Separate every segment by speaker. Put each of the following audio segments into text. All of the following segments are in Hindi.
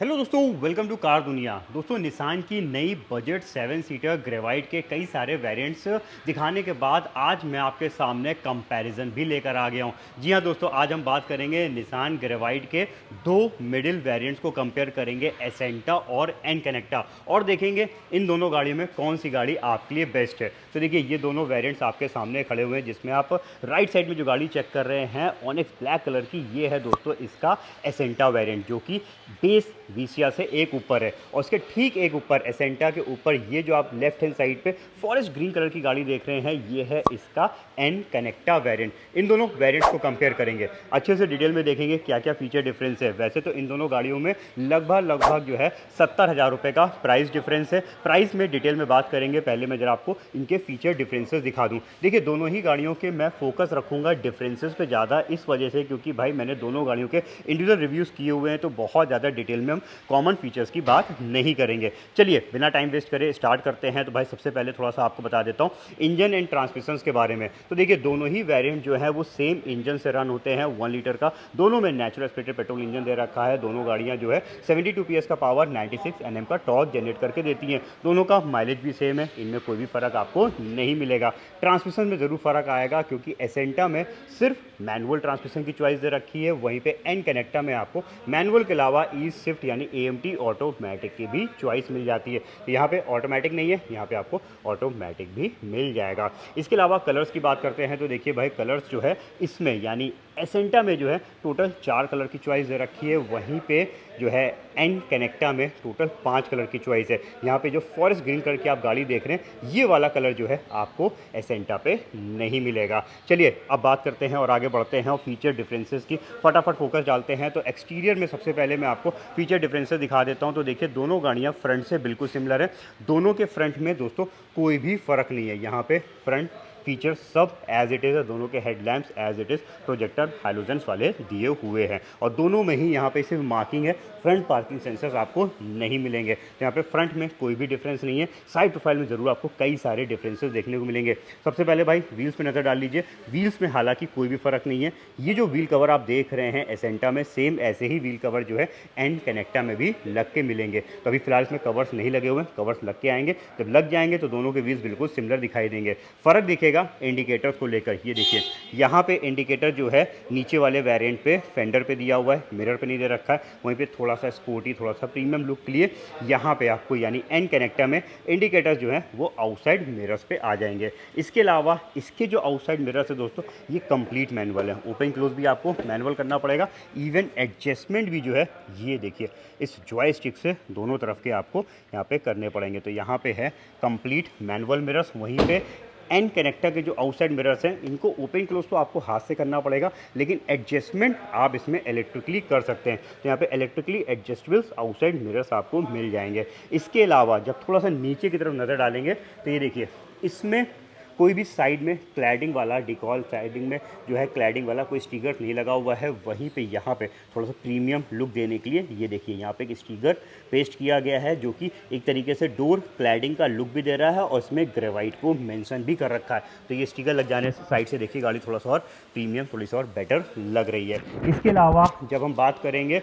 Speaker 1: हेलो दोस्तों, वेलकम टू कार दुनिया। दोस्तों, निसान की नई बजट 7 सीटर ग्रेवाइट के कई सारे वेरिएंट्स दिखाने के बाद आज मैं आपके सामने कंपैरिजन भी लेकर आ गया हूं। जी हां दोस्तों, आज हम बात करेंगे निसान ग्रेवाइट के दो मिडिल वेरिएंट्स को कंपेयर करेंगे, एसेंटा और एन कनेक्टा, और देखेंगे इन दोनों गाड़ियों में कौन सी गाड़ी आपके लिए बेस्ट है। तो देखिए, ये दोनों वेरिएंट्स आपके सामने खड़े हुए हैं, जिसमें आप राइट साइड में जो गाड़ी चेक कर रहे हैं ऑनिक्स ब्लैक कलर की, ये है दोस्तों इसका एसेंटा वेरिएंट, जो कि बेस वीसिया से एक ऊपर है। और उसके ठीक एक ऊपर, एसेंटा के ऊपर, ये जो आप लेफ्ट हैंड साइड पे फॉरेस्ट ग्रीन कलर की गाड़ी देख रहे हैं, ये है इसका एन कनेक्टा वेरिएंट। इन दोनों वेरिएंट्स को कंपेयर करेंगे, अच्छे से डिटेल में देखेंगे क्या क्या फीचर डिफरेंस है। वैसे तो इन दोनों गाड़ियों में लगभग जो है 70,000 रुपये का प्राइस डिफरेंस है। प्राइस में डिटेल में बात करेंगे, पहले मैं जरा आपको इनके फीचर डिफरेंसेस दिखा दूं। देखिए, दोनों ही गाड़ियों के मैं फोकस रखूंगा डिफरेंसेस पे ज़्यादा, इस वजह से क्योंकि भाई मैंने दोनों गाड़ियों के इंडिविजुअल रिव्यूज़ किए हुए हैं, तो बहुत ज़्यादा डिटेल में हम कॉमन फीचर्स की बात नहीं करेंगे। चलिए बिना टाइम वेस्ट करे स्टार्ट करते हैं। तो भाई सबसे पहले थोड़ा सा आपको बता देता हूँ इंजन एंड ट्रांसमिशंस के बारे में। तो देखिए, दोनों ही वेरिएंट जो है वो सेम इंजन से रन होते हैं, 1 लीटर का। दोनों में नेचुरल एस्पिरेटेड पेट्रोल इंजन दे रखा है। दोनों गाड़ियाँ जो है 72 PS का पावर, 96 Nm का टॉर्क जनरेट करके देती हैं। दोनों का माइलेज भी सेम है, इनमें कोई भी फर्क आपको नहीं मिलेगा। ट्रांसमिशन में ज़रूर फर्क आएगा, क्योंकि एसेंटा में सिर्फ मैनुअल ट्रांसमिशन की चॉइस दे रखी है, वहीं पे एन कनेक्टा में आपको मैनुअल के अलावा ई शिफ्ट यानी AMT ऑटोमेटिक की भी चॉइस मिल जाती है। यहाँ पे ऑटोमेटिक नहीं है, यहाँ पे आपको ऑटोमेटिक भी मिल जाएगा। इसके अलावा कलर्स की बात करते हैं, तो देखिए भाई, कलर्स जो है इसमें यानी एसेंटा में जो है टोटल 4 कलर की चॉइस दे रखी है, वहीं पे जो है एन कनेक्टा में टोटल 5 कलर की चॉइस है। यहाँ पे जो फॉरेस्ट ग्रीन कलर की आप गाड़ी देख रहे हैं, ये वाला कलर जो है आपको एसेंटा पे नहीं मिलेगा। चलिए अब बात करते हैं और आगे बढ़ते हैं और फीचर डिफरेंसेस की फटाफट फोकस डालते हैं। तो एक्सटीरियर में सबसे पहले मैं आपको फीचर डिफरेंसेस दिखा देता हूँ। तो देखिए, दोनों गाड़ियाँ फ्रंट से बिल्कुल सिमिलर है। दोनों के फ्रंट में दोस्तों कोई भी फ़र्क नहीं है। यहाँ पे फ्रंट फीचर सब एज इट इज़ है। दोनों के headlamps as it is projector halogens वाले दिए हुए हैं, और दोनों में ही यहाँ पे सिर्फ मार्किंग है, फ्रंट पार्किंग सेंसर्स आपको नहीं मिलेंगे। तो यहाँ पे फ्रंट में कोई भी डिफरेंस नहीं है। साइड प्रोफाइल में ज़रूर आपको कई सारे डिफरेंसेस देखने को मिलेंगे। सबसे पहले भाई व्हील्स पे नज़र डाल लीजिए। व्हील्स में हालांकि कोई भी फ़र्क नहीं है। ये जो व्हील कवर आप देख रहे हैं एसेंटा में, सेम ऐसे ही व्हील कवर जो है एन कनेक्टा में भी लग के मिलेंगे। तो अभी फिलहाल इसमें कवर्स नहीं लगे हुए हैं, कवर्स लग के आएंगे। जब लग जाएंगे तो दोनों के व्हील्स बिल्कुल सिमिलर दिखाई देंगे। फ़र्क दिखेगा इंडिकेटर्स को लेकर। ये देखिए, यहाँ पे इंडिकेटर जो है नीचे वाले वेरिएंट पे फेंडर पे दिया हुआ है, मिरर पे नहीं दे रखा है। वहीं पे थोड़ा सा स्पोर्टी, थोड़ा सा प्रीमियम लुक के लिए यहाँ पे आपको यानी एन कनेक्टा में इंडिकेटर्स जो है वो आउटसाइड मिरर्स पे आ जाएंगे। इसके अलावा इसके जो आउटसाइड मिरर्स है दोस्तों, ये कंप्लीट मैनुअल है। ओपन क्लोज भी आपको मैनुअल करना पड़ेगा। इवन एडजस्टमेंट भी जो है, ये देखिए, इस जॉयस्टिक से दोनों तरफ के आपको यहाँ पे करने पड़ेंगे। तो यहाँ पे है कंप्लीट मैनुअल मिरर्स। वहीं पे एन कनेक्टा के जो आउटसाइड मिरर्स हैं, इनको ओपन क्लोज तो आपको हाथ से करना पड़ेगा, लेकिन एडजस्टमेंट आप इसमें इलेक्ट्रिकली कर सकते हैं। तो यहाँ पे इलेक्ट्रिकली एडजस्टेबल्स आउटसाइड मिरर्स आपको मिल जाएंगे। इसके अलावा जब थोड़ा सा नीचे की तरफ नज़र डालेंगे, तो ये देखिए, इसमें कोई भी साइड में क्लैडिंग वाला, डिकॉल साइडिंग में जो है क्लैडिंग वाला कोई स्टिकर नहीं लगा हुआ है। वहीं पे यहाँ पे थोड़ा सा प्रीमियम लुक देने के लिए ये देखिए, यहाँ पे एक स्टिकर पेस्ट किया गया है, जो कि एक तरीके से डोर क्लैडिंग का लुक भी दे रहा है, और इसमें ग्रेवाइट को मेंशन भी कर रखा है। तो ये स्टिकर लग जाने से साइड से देखिए गाड़ी थोड़ा सा और प्रीमियम, थोड़ी सी और बेटर लग रही है। इसके अलावा जब हम बात करेंगे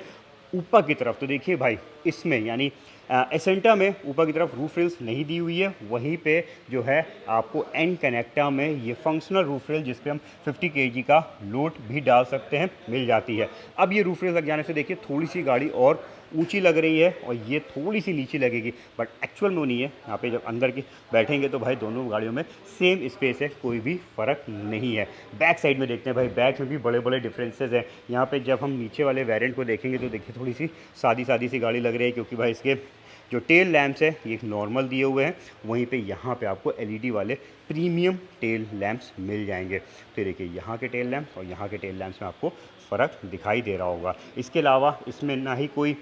Speaker 1: ऊपर की तरफ, तो देखिए भाई, इसमें यानी एसेंटा में ऊपर की तरफ रूफ रेल्स नहीं दी हुई है। वहीं पे जो है आपको एन कनेक्टा में ये फंक्शनल रूफ रेल, जिस पे हम 50 kg का लोड भी डाल सकते हैं, मिल जाती है। अब ये रूफ रेल लग जाने से देखिए थोड़ी सी गाड़ी और ऊंची लग रही है, और ये थोड़ी सी नीचे लगेगी, बट एक्चुअल में वो नहीं है। यहाँ पे जब अंदर की बैठेंगे तो भाई दोनों गाड़ियों में सेम स्पेस है, कोई भी फ़र्क नहीं है। बैक साइड में देखते हैं भाई, बैक में भी बड़े बड़े डिफरेंसेस हैं। यहाँ पे जब हम नीचे वाले वेरिएंट को देखेंगे तो देखिए थोड़ी सी सादी सी गाड़ी लग रही है, क्योंकि भाई इसके जो टेल लैंप्स है ये नॉर्मल दिए हुए हैं। वहीं पे यहाँ पे आपको LED वाले प्रीमियम टेल लैंप्स मिल जाएंगे। तो देखिए, यहाँ के टेल लैंप्स और यहाँ के टेल लैंप्स में आपको फ़र्क दिखाई दे रहा होगा। इसके अलावा इसमें ना ही कोई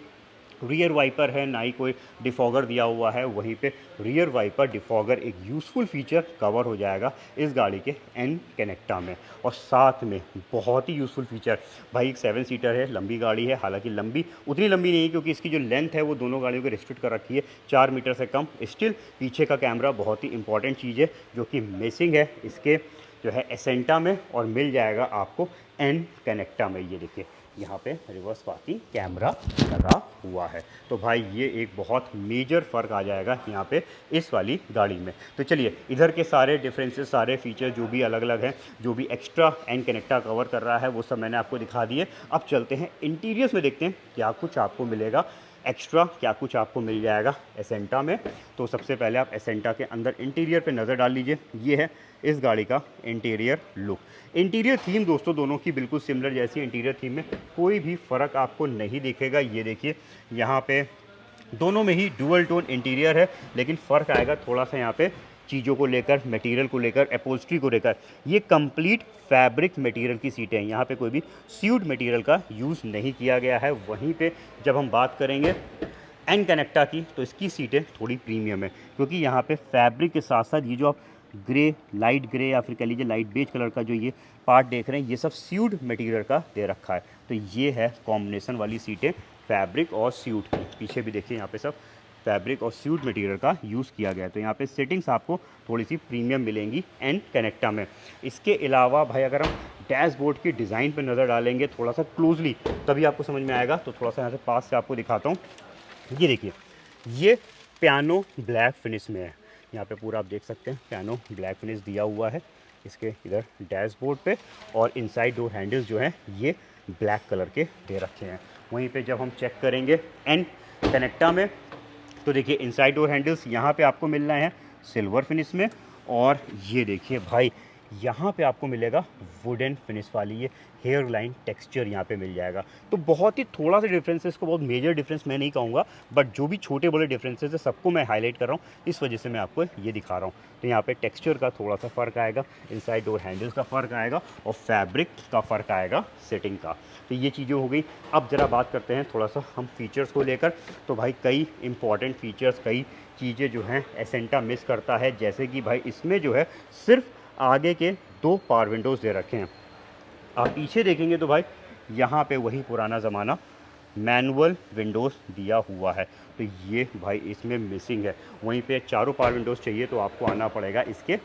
Speaker 1: रियर वाइपर है, ना ही कोई डिफॉगर दिया हुआ है। वहीं पे रियर वाइपर डिफॉगर एक यूज़फुल फीचर कवर हो जाएगा इस गाड़ी के एन कनेक्टा में। और साथ में बहुत ही यूज़फुल फीचर, भाई एक 7 सीटर है, लंबी गाड़ी है। हालांकि लंबी उतनी लंबी नहीं है, क्योंकि इसकी जो लेंथ है वो दोनों गाड़ियों को रिस्ट्रिक्ट कर रखी है 4 मीटर से कम। स्टिल पीछे का कैमरा बहुत ही इंपॉर्टेंट चीज़ है, जो कि मिसिंग है इसके जो है एसेंटा में, और मिल जाएगा आपको एन कनेक्टा में। ये देखिए, यहाँ पे रिवर्स पार्किंग कैमरा लगा हुआ है। तो भाई ये एक बहुत मेजर फ़र्क आ जाएगा यहाँ पे इस वाली गाड़ी में। तो चलिए इधर के सारे डिफरेंसेस, सारे फीचर जो भी अलग अलग हैं, जो भी एक्स्ट्रा एंड कनेक्टा कवर कर रहा है, वो सब मैंने आपको दिखा दिए। अब चलते हैं इंटीरियर्स में, देखते हैं क्या कुछ आपको मिलेगा एक्स्ट्रा, क्या कुछ आपको मिल जाएगा एसेंटा में। तो सबसे पहले आप एसेंटा के अंदर इंटीरियर पे नज़र डाल लीजिए। ये है इस गाड़ी का इंटीरियर लुक। इंटीरियर थीम दोस्तों दोनों की बिल्कुल सिमिलर जैसी इंटीरियर थीम में कोई भी फ़र्क आपको नहीं दिखेगा। ये देखिए यहाँ पे दोनों में ही डुअल टोन इंटीरियर है, लेकिन फ़र्क आएगा थोड़ा सा यहाँ पे चीज़ों को लेकर, मटेरियल को लेकर, अपहोल्स्ट्री को लेकर। ये कंप्लीट फैब्रिक मटेरियल की सीटें हैं, यहाँ पे कोई भी स्यूड मटेरियल का यूज़ नहीं किया गया है। वहीं पे जब हम बात करेंगे एन कनेक्टा की, तो इसकी सीटें थोड़ी प्रीमियम है, क्योंकि यहाँ पे फैब्रिक के साथ साथ ये जो आप ग्रे, लाइट ग्रे या फिर कह लीजिए लाइट बेज कलर का जो ये पार्ट देख रहे हैं, ये सब स्यूड मटेरियल का दे रखा है। तो ये है कॉम्बिनेशन वाली सीटें फैब्रिक और स्यूड की। पीछे भी देखिए यहाँ पे सब फैब्रिक और स्यूड मटेरियल का यूज़ किया गया है। तो यहाँ पे सेटिंग्स आपको थोड़ी सी प्रीमियम मिलेंगी एन कनेक्टा में। इसके अलावा भाई अगर हम डैशबोर्ड की डिज़ाइन पे नज़र डालेंगे थोड़ा सा क्लोजली, तभी आपको समझ में आएगा। तो थोड़ा सा यहाँ से पास से आपको दिखाता हूँ। ये देखिए, ये पियानो ब्लैक फिनिश में है। यहाँ पे पूरा आप देख सकते हैं पियानो ब्लैक फिनिश दिया हुआ है इसके इधर डैशबोर्ड पे, और इनसाइड डोर हैंडल्स जो हैं ये ब्लैक कलर के दे रखे हैं। वहीं पे जब हम चेक करेंगे एन कनेक्टा में, तो देखिए इनसाइड डोर हैंडल्स यहाँ पे आपको मिल रहे हैं सिल्वर फिनिश में, और ये देखिए भाई यहाँ पे आपको मिलेगा वुडन फिनिश वाली ये हेयर लाइन टेक्सचर यहाँ पे मिल जाएगा। तो बहुत ही थोड़ा सा डिफरेंस है, इसको बहुत मेजर डिफरेंस मैं नहीं कहूँगा, बट जो भी छोटे बड़े डिफरेंसेस है सबको मैं हाईलाइट कर रहा हूँ, इस वजह से मैं आपको ये दिखा रहा हूँ। तो यहाँ पे टेक्सचर का थोड़ा सा फ़र्क आएगा, इनसाइड डोर हैंडल्स का फ़र्क आएगा, और फैब्रिक का फ़र्क आएगा सेटिंग का। तो ये चीज़ें हो गई। अब ज़रा बात करते हैं थोड़ा सा हम फीचर्स को लेकर। तो भाई कई इंपॉर्टेंट फीचर्स, कई चीज़ें जो हैं एसेंटा मिस करता है, जैसे कि भाई इसमें जो है सिर्फ आगे के 2 पावर विंडोज़ दे रखे हैं। आप पीछे देखेंगे तो भाई यहाँ पे वही पुराना ज़माना मैनुअल विंडोज़ दिया हुआ है, तो ये भाई इसमें मिसिंग है। वहीं पे चारों पावर विंडोज़ चाहिए तो आपको आना पड़ेगा इसके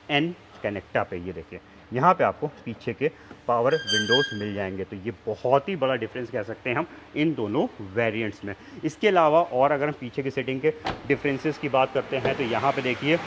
Speaker 1: एन कनेक्टा पे। ये देखिए यहाँ पे आपको पीछे के पावर विंडोज़ मिल जाएंगे। तो ये बहुत ही बड़ा डिफरेंस कह सकते हैं हम इन दोनों वेरिएंट्स में। इसके अलावा और अगर हम पीछे की सेटिंग के डिफरेंसेस की बात करते हैं, तो यहाँ पे देखिए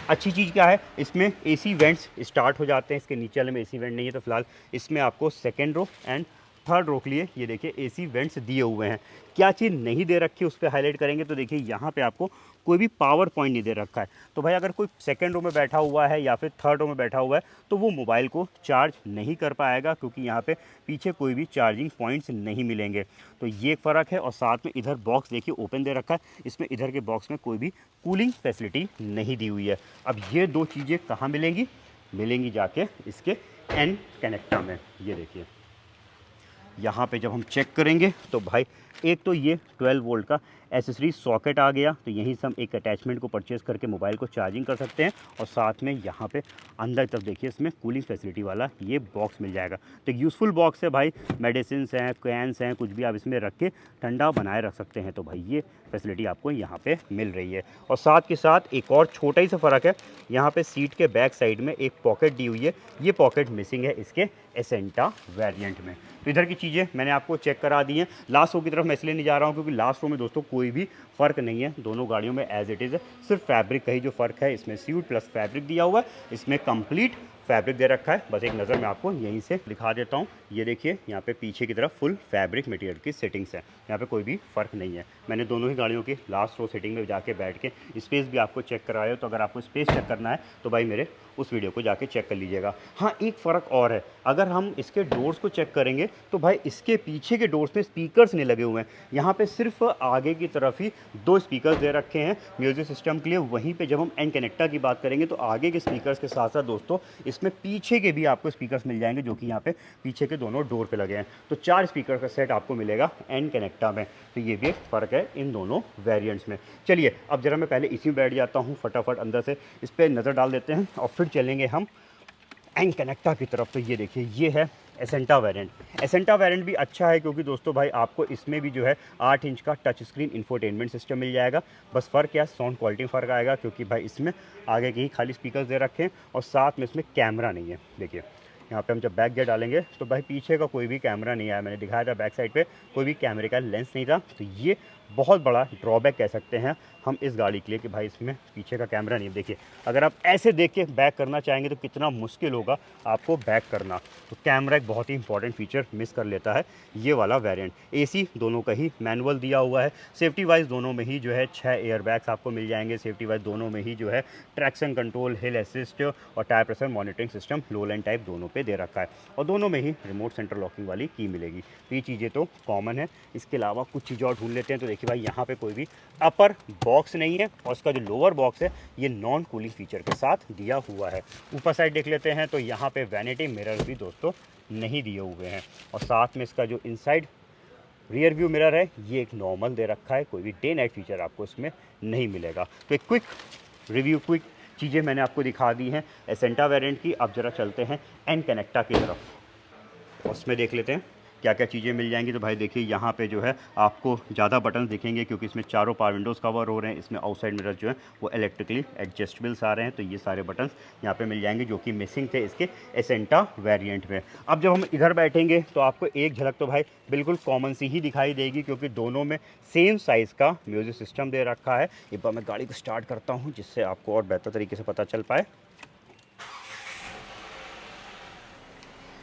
Speaker 1: अच्छी चीज़ क्या है, इसमें एसी वेंट्स स्टार्ट हो जाते हैं। इसके नीचे वाले में एसी वेंट नहीं है, तो फिलहाल इसमें आपको second row and third row के लिए ये देखिए एसी वेंट्स दिए हुए हैं। क्या चीज़ नहीं दे रखी है उस पर हाईलाइट करेंगे, तो देखिए यहाँ पे आपको कोई भी पावर पॉइंट नहीं दे रखा है। तो भाई अगर कोई सेकंड रो में बैठा हुआ है या फिर थर्ड रो में बैठा हुआ है, तो वो मोबाइल को चार्ज नहीं कर पाएगा, क्योंकि यहाँ पे पीछे कोई भी चार्जिंग पॉइंट्स नहीं मिलेंगे। तो ये एक फ़र्क है। और साथ में इधर बॉक्स देखिए ओपन दे रखा है, इसमें इधर के बॉक्स में कोई भी कूलिंग फैसिलिटी नहीं दी हुई है। अब ये दो चीज़ें कहाँ मिलेंगी, मिलेंगी जाके इसके एन कनेक्टा में। ये देखिए यहाँ पे जब हम चेक करेंगे तो भाई एक तो ये 12 वोल्ट का एसेसरी सॉकेट आ गया, तो यहीं से हम एक अटैचमेंट को परचेज़ करके मोबाइल को चार्जिंग कर सकते हैं। और साथ में यहाँ पे अंदर तक देखिए इसमें कूलिंग फैसिलिटी वाला ये बॉक्स मिल जाएगा। तो एक यूज़फुल बॉक्स है भाई, मेडिसिन हैं, कैंस हैं, कुछ भी आप इसमें रख के ठंडा बनाए रख सकते हैं। तो भाई ये फैसिलिटी आपको यहाँ पे मिल रही है। और साथ के साथ एक और छोटा ही सा फ़र्क है, यहाँ पे सीट के बैक साइड में एक पॉकेट दी हुई है, ये पॉकेट मिसिंग है इसके एसेंटा वेरिएंट में। तो इधर की चीज़ें मैंने आपको चेक करा दी हैं। लास्ट रो की तरफ मैं इसलिए नहीं जा रहा हूँ क्योंकि लास्ट रो में दोस्तों कोई भी फ़र्क नहीं है, दोनों गाड़ियों में एज इट इज़ है। सिर्फ फैब्रिक का ही जो फ़र्क है, इसमें स्यूड प्लस फैब्रिक दिया हुआ है, इसमें कंप्लीट फैब्रिक दे रखा है। बस एक नज़र मैं आपको यहीं से दिखा देता हूँ। ये देखिए यहाँ पे पीछे की तरफ फुल फैब्रिक मटेरियल की सेटिंग्स है, यहाँ पे कोई भी फ़र्क नहीं है। मैंने दोनों ही गाड़ियों की लास्ट रो सेटिंग में जाके बैठ के स्पेस भी आपको चेक कराया हो, तो अगर आपको स्पेस चेक करना है तो भाई मेरे उस वीडियो को जाके चेक कर लीजिएगा। हाँ, एक फ़र्क और है, अगर हम इसके डोर्स को चेक करेंगे तो भाई इसके पीछे के डोर्स में स्पीकर्स नहीं लगे हुए हैं, यहाँ पे सिर्फ आगे की तरफ ही 2 स्पीकर्स दे रखे हैं म्यूज़िक सिस्टम के लिए। वहीं पे जब हम एन कनेक्टा की बात करेंगे तो आगे के स्पीकर्स के साथ साथ दोस्तों इसमें पीछे के भी आपको स्पीकर्स मिल जाएंगे, जो कि यहाँ पे पीछे के दोनों डोर पे लगे हैं। तो 4 स्पीकर का सेट आपको मिलेगा एन कनेक्टा में। तो ये भी एक फ़र्क है इन दोनों वेरिएंट्स में। चलिए अब जरा मैं पहले इसी में बैठ जाता हूँ, फटाफट अंदर से इस पर नज़र डाल देते हैं और फिर चलेंगे हम एन कनेक्टा की तरफ। तो ये देखिए ये है एसेंटा वेरिएंट। एसेंटा वेरिएंट भी अच्छा है क्योंकि दोस्तों भाई आपको इसमें भी जो है 8 इंच का टच स्क्रीन इंफोटेनमेंट सिस्टम मिल जाएगा। बस फ़र्क क्या, साउंड क्वालिटी में फ़र्क आएगा, क्योंकि भाई इसमें आगे के ही खाली स्पीकर्स दे रखे हैं और साथ में इसमें कैमरा नहीं है। देखिए यहाँ पे हम जब बैक गियर डालेंगे तो भाई पीछे का कोई भी कैमरा नहीं आया, मैंने दिखाया था बैक साइड पे कोई भी कैमरे का लेंस नहीं था। तो ये बहुत बड़ा ड्रॉबैक कह सकते हैं हम इस गाड़ी के लिए कि भाई इसमें पीछे का कैमरा नहीं है। देखिए अगर आप ऐसे देख के बैक करना चाहेंगे तो कितना मुश्किल होगा आपको बैक करना। तो कैमरा एक बहुत ही इंपॉर्टेंट फीचर मिस कर लेता है ये वाला वेरिएंट। एसी दोनों का ही मैनुअल दिया हुआ है। सेफ्टी वाइज दोनों में ही जो है 6 एयर बैग्स आपको मिल जाएंगे। सेफ्टी वाइज दोनों में ही जो है ट्रैक्शन कंट्रोल, हिल असिस्ट और टायर प्रेशर मॉनिटरिंग सिस्टम लो लैंड टाइप दोनों पे दे रखा है। और दोनों में ही रिमोट सेंटर लॉकिंग वाली की मिलेगी। तो ये चीज़ें तो कॉमन है। इसके अलावा कुछ चीज़ें और ढूंढ लेते हैं। तो देखिए भाई यहाँ पे कोई भी अपर बॉक्स नहीं है और इसका जो लोअर बॉक्स है ये नॉन कूलिंग फीचर के साथ दिया हुआ है। ऊपर साइड देख लेते हैं तो यहाँ पे वैनिटी मिरर भी दोस्तों नहीं दिए हुए हैं। और साथ में इसका जो इनसाइड रियर व्यू मिरर है ये एक नॉर्मल दे रखा है, कोई भी डे नाइट फीचर आपको इसमें नहीं मिलेगा। तो एक क्विक रिव्यू, क्विक चीज़ें मैंने आपको दिखा दी हैं एसेंटा वेरिएंट की। अब जरा चलते हैं एन कनेक्टा की तरफ, उसमें देख लेते हैं क्या क्या चीज़ें मिल जाएंगी। तो भाई देखिए यहाँ पे जो है आपको ज़्यादा बटन दिखेंगे क्योंकि इसमें चारों पावर विंडोज़ कवर हो रहे हैं। इसमें आउटसाइड मिरर जो है वो इलेक्ट्रिकली एडजस्टेबल्स आ रहे हैं। तो ये सारे बटन्स यहाँ पे मिल जाएंगे जो कि मिसिंग थे इसके एसेंटा वेरिएंट में। अब जब हम इधर बैठेंगे तो आपको एक झलक तो भाई बिल्कुल कॉमन सी ही दिखाई देगी क्योंकि दोनों में सेम साइज़ का म्यूज़िक सिस्टम दे रखा है। एक बार मैं गाड़ी को स्टार्ट करता हूँ जिससे आपको और बेहतर तरीके से पता चल पाए।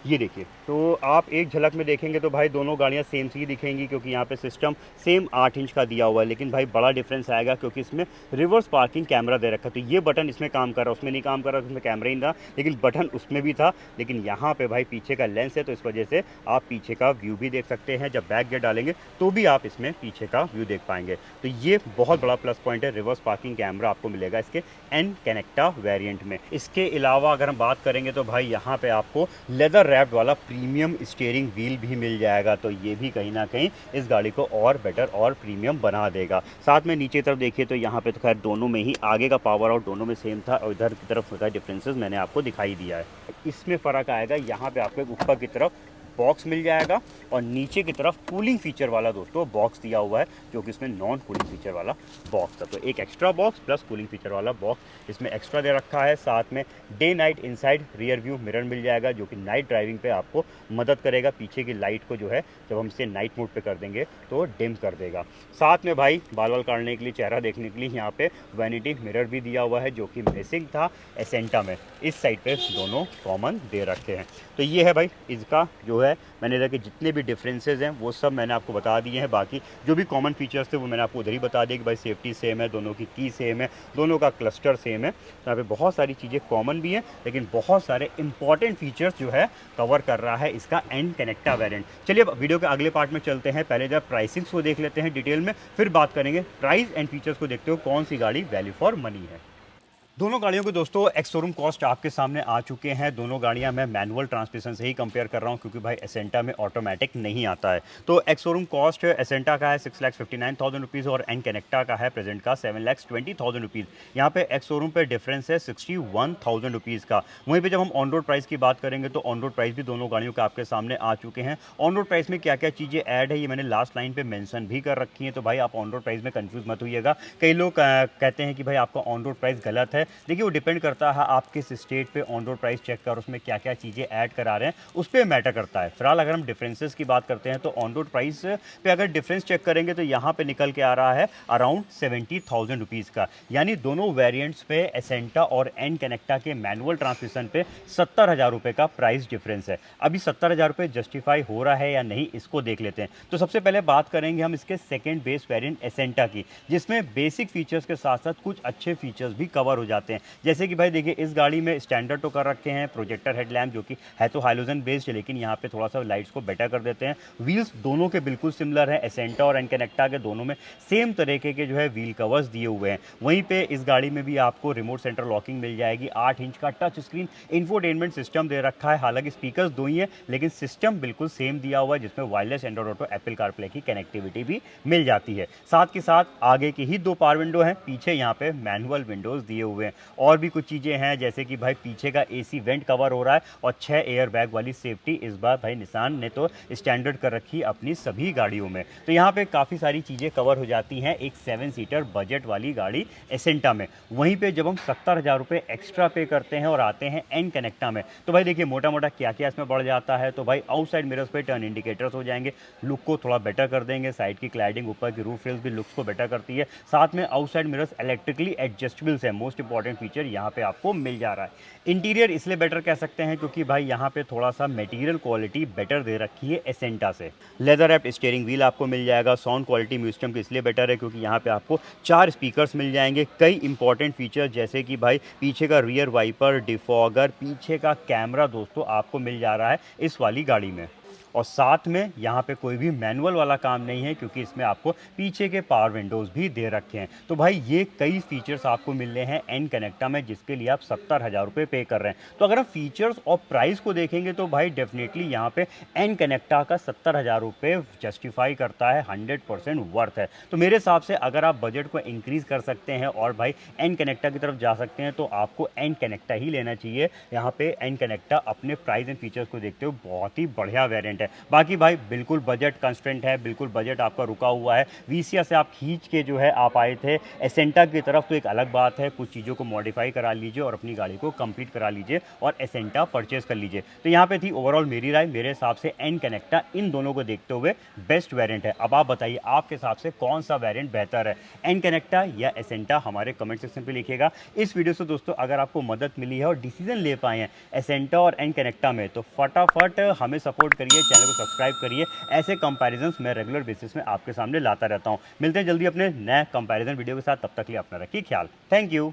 Speaker 1: ये देखिए तो आप एक झलक में देखेंगे तो भाई दोनों गाड़ियाँ सेम सी ही दिखेंगी क्योंकि यहाँ पे सिस्टम सेम 8 इंच का दिया हुआ है। लेकिन भाई बड़ा डिफरेंस आएगा क्योंकि इसमें रिवर्स पार्किंग कैमरा दे रखा है। तो ये बटन इसमें काम कर रहा है, उसमें नहीं काम कर रहा, उसमें कैमरा ही नहीं था, लेकिन बटन उसमें भी था। लेकिन यहाँ पे भाई पीछे का लेंस है तो इस वजह से आप पीछे का व्यू भी देख सकते हैं। जब बैक गियर डालेंगे तो भी आप इसमें पीछे का व्यू देख पाएंगे। तो ये बहुत बड़ा प्लस पॉइंट है। रिवर्स पार्किंग कैमरा आपको मिलेगा इसके एन कनेक्टा वेरिएंट में। इसके अलावा अगर हम बात करेंगे तो भाई यहाँ पे आपको लेदर रैप्ड वाला प्रीमियम स्टीयरिंग व्हील भी मिल जाएगा। तो ये भी कहीं ना कहीं इस गाड़ी को और बेटर और प्रीमियम बना देगा। साथ में नीचे तरफ देखिए तो यहाँ पे तो खैर दोनों में ही आगे का पावर आउट दोनों में सेम था और इधर की तरफ का डिफरेंसेस मैंने आपको दिखाई दिया है। इसमें फ़र्क आएगा, यहाँ पे आपको ऊपर की तरफ बॉक्स मिल जाएगा और नीचे की तरफ कूलिंग फीचर वाला दोस्तों बॉक्स दिया हुआ है जो कि इसमें नॉन कूलिंग फीचर वाला बॉक्स था। तो एक extra box plus cooling feature वाला बॉक्स इसमें एक्स्ट्रा दे रखा है। साथ में day night inside rear view mirror मिल जाएगा जो कि नाइट ड्राइविंग पे आपको मदद करेगा। पीछे की लाइट को जो है जब हम इसे नाइट मोड पे कर देंगे तो डिम कर देगा। साथ में भाई बाल वाल काटने के लिए, चेहरा देखने के लिए यहाँ पे वैनिटी मिरर भी दिया हुआ है जो कि मिसिंग था एसेंटा में। इस साइड पे दोनों कॉमन दे रखे हैं। तो ये है भाई इसका जो है मैंने देखा कि जितने भी डिफरेंसेस हैं वो सब मैंने आपको बता दिए हैं। बाकी जो भी कॉमन फीचर्स थे वो मैंने आपको उधर ही बता दिया कि भाई सेफ्टी सेम है, दोनों की सेम है, दोनों का क्लस्टर सेम है। तो यहाँ पे बहुत सारी चीज़ें कॉमन भी हैं लेकिन बहुत सारे इंपॉर्टेंट फीचर्स जो है कवर कर रहा है इसका एन कनेक्टा वेरिएंट। चलिए अब वीडियो के अगले पार्ट में चलते हैं। पहले जब प्राइसिंग्स को देख लेते हैं डिटेल में, फिर बात करेंगे प्राइस एंड फीचर्स को देखते हो कौन सी गाड़ी वैल्यू फॉर मनी है। दोनों गाड़ियों के दोस्तों एक्स शोरूम कॉस्ट आपके सामने आ चुके हैं। दोनों गाड़ियां मैं मैनुअल ट्रांसमिशन से ही कंपेयर कर रहा हूं क्योंकि भाई एसेंटा में ऑटोमेटिक नहीं आता है। तो एक्स शोरूम कॉस्ट एसेंटा का है 6,59,000 रुपीज़ और एन कनेक्टा का है प्रेजेंट का 7,20,000 रुपीज़। यहाँ पे एक्स शोरूम पे डिफरेंस है 61,000 रुपीज़ का। वहीं पर जब हम ऑन रोड प्राइस की बात करेंगे तो ऑन रोड प्राइस भी दोनों गाड़ियों के आपके सामने आ चुके हैं। ऑन रोड प्राइस में क्या क्या चीज़ें ऐड है ये मैंने लास्ट लाइन पर मैंशन भी कर रखी है। तो भाई आप ऑन रोड प्राइस में कन्फ्यूज मत होइएगा। कई लोग कहते हैं कि भाई आपका ऑन रोड प्राइस गलत है। देखिए वो डिपेंड करता है आप किस स्टेट पे ऑन रोड प्राइस चेक कर उसमें क्या क्या चीज़ें ऐड करा रहे हैं उस पर मैटर करता है। फिलहाल अगर हम डिफरेंसेस की बात करते हैं तो ऑन रोड प्राइस पे अगर डिफरेंस चेक करेंगे तो यहाँ पे निकल के आ रहा है अराउंड 70,000 रुपीज़ का। यानी दोनों वेरिएंट्स पे एसेंटा और एन कनेक्टा के मैनुअल ट्रांसमिशन पे 70,000 रुपये का प्राइस डिफरेंस है। अभी 70,000 रुपये जस्टिफाई हो रहा है या नहीं इसको देख लेते हैं। तो सबसे पहले बात करेंगे हम इसके सेकेंड बेस वेरिएंट एसेंटा की, जिसमें बेसिक फीचर्स के साथ साथ कुछ अच्छे फीचर्स भी कवर हो जाते हैं। जैसे कि भाई देखिए इस गाड़ी में स्टैंडर्ड तो कर रखे हैं प्रोजेक्टर हेडलैम्प जो कि है तो हाइलोजन बेस्ड, लेकिन यहाँ पे थोड़ा सा लाइट्स को बेटर कर देते हैं। व्हील्स दोनों के बिल्कुल सिमिलर है, एसेंटा और एन कनेक्टा के दोनों में सेम तरीके के जो है व्हील कवर्स दिए हुए हैं। वहीं पे इस गाड़ी में भी आपको रिमोट सेंटर लॉकिंग मिल जाएगी। 8 इंच का टच स्क्रीन इंफोटेनमेंट सिस्टम दे रखा है। हालांकि स्पीकर्स दो ही हैं लेकिन सिस्टम बिल्कुल सेम दिया हुआ है जिसमें wireless Android auto Apple CarPlay की कनेक्टिविटी भी मिल जाती है। साथ के साथ आगे की ही 2 पावर विंडो हैं, पीछे यहाँ पे मैनुअल विंडोज दिए हुए हैं। में। और भी कुछ चीज़ें हैं जैसे कि भाई पीछे का एसी वेंट कवर हो रहा है और 6 एयर बैग वाली सेफ्टी इस बार भाई निसान ने तो स्टैंडर्ड कर रखी अपनी सभी गाड़ियों में। तो यहाँ पे काफ़ी सारी चीज़ें कवर हो जाती हैं एक 7 सीटर बजट वाली गाड़ी एसेंटा में। वहीं पे जब हम 70,000 रुपये एक्स्ट्रा पे करते हैं और आते हैं एन कनेक्टा में, तो भाई देखिए मोटा मोटा क्या क्या इसमें बढ़ जाता है। तो भाई आउटसाइड मिरर्स पे टर्न इंडिकेटर्स हो जाएंगे, लुक को थोड़ा बेटर कर देंगे। साइड की क्लैडिंग, ऊपर की रूफ रेल्स भी लुक्स को बेटर करती है। साथ में आउटसाइड मिरर्स इलेक्ट्रिकली एडजस्टेबल्स है, मोस्ट इंपॉर्टेंट फीचर यहाँ पे आपको मिल जा रहा है। इंटीरियर इसलिए बेटर कह सकते हैं क्योंकि भाई यहाँ पे थोड़ा सा मटेरियल क्वालिटी बेटर दे रखी है एसेंटा से। लेदर रैप्ड स्टीयरिंग व्हील आपको मिल जाएगा। साउंड क्वालिटी म्यूजियम की इसलिए बेटर है क्योंकि यहाँ पे आपको 4 स्पीकर्स मिल जाएंगे। कई इंपॉर्टेंट फीचर जैसे कि भाई पीछे का रियर वाइपर, डिफॉगर, पीछे का कैमरा दोस्तों आपको मिल जा रहा है इस वाली गाड़ी में। और साथ में यहाँ पे कोई भी मैनुअल वाला काम नहीं है क्योंकि इसमें आपको पीछे के पावर विंडोज़ भी दे रखे हैं। तो भाई ये कई फीचर्स आपको मिल रहे हैं एन कनेक्टा में जिसके लिए आप 70,000 रुपये पे कर रहे हैं। तो अगर आप फीचर्स और प्राइस को देखेंगे तो भाई डेफिनेटली यहाँ पे एन कनेक्टा का 70,000 रुपये जस्टिफाई करता है, 100% वर्थ है। तो मेरे हिसाब से अगर आप बजट को इंक्रीज़ कर सकते हैं और भाई एन कनेक्टा की तरफ जा सकते हैं तो आपको एन कनेक्टा ही लेना चाहिए। यहाँ पे एन कनेक्टा अपने प्राइस एंड फीचर्स को देखते हुए बहुत ही बढ़िया वेरिएंट है। बाकी भाई बिल्कुल बजट कंस्ट्रेंट है, बिल्कुल बजट आपका रुका हुआ है। वीसिया से आप खींच के जो है आप आए थे एसेंटा की तरफ तो एक अलग बात है, कुछ चीज़ों को मॉडिफाई करा लीजिए और अपनी गाड़ी को कंप्लीट करा लीजिए और एसेंटा परचेज कर लीजिए। तो यहाँ पे थी ओवरऑल मेरी राय। मेरे हिसाब से एन कनेक्टा इन दोनों को देखते हुए बेस्ट वेरिएंट है। अब आप बताइए आपके हिसाब से कौन सा वेरिएंट बेहतर है, एन कनेक्टा या एसेंटा? हमारे कमेंट सेक्शन पे लिखिएगा। इस वीडियो से दोस्तों अगर आपको मदद मिली है और डिसीजन ले पाए हैं एसेंटा और एन कनेक्टा में तो फटाफट हमें सपोर्ट करिए, चैनल को सब्सक्राइब करिए। ऐसे कंपैरिजंस मैं रेगुलर बेसिस में आपके सामने लाता रहता हूं। मिलते हैं जल्दी अपने नए कंपैरिजन वीडियो के साथ, तब तक के लिए अपना रखिए ख्याल। Thank you.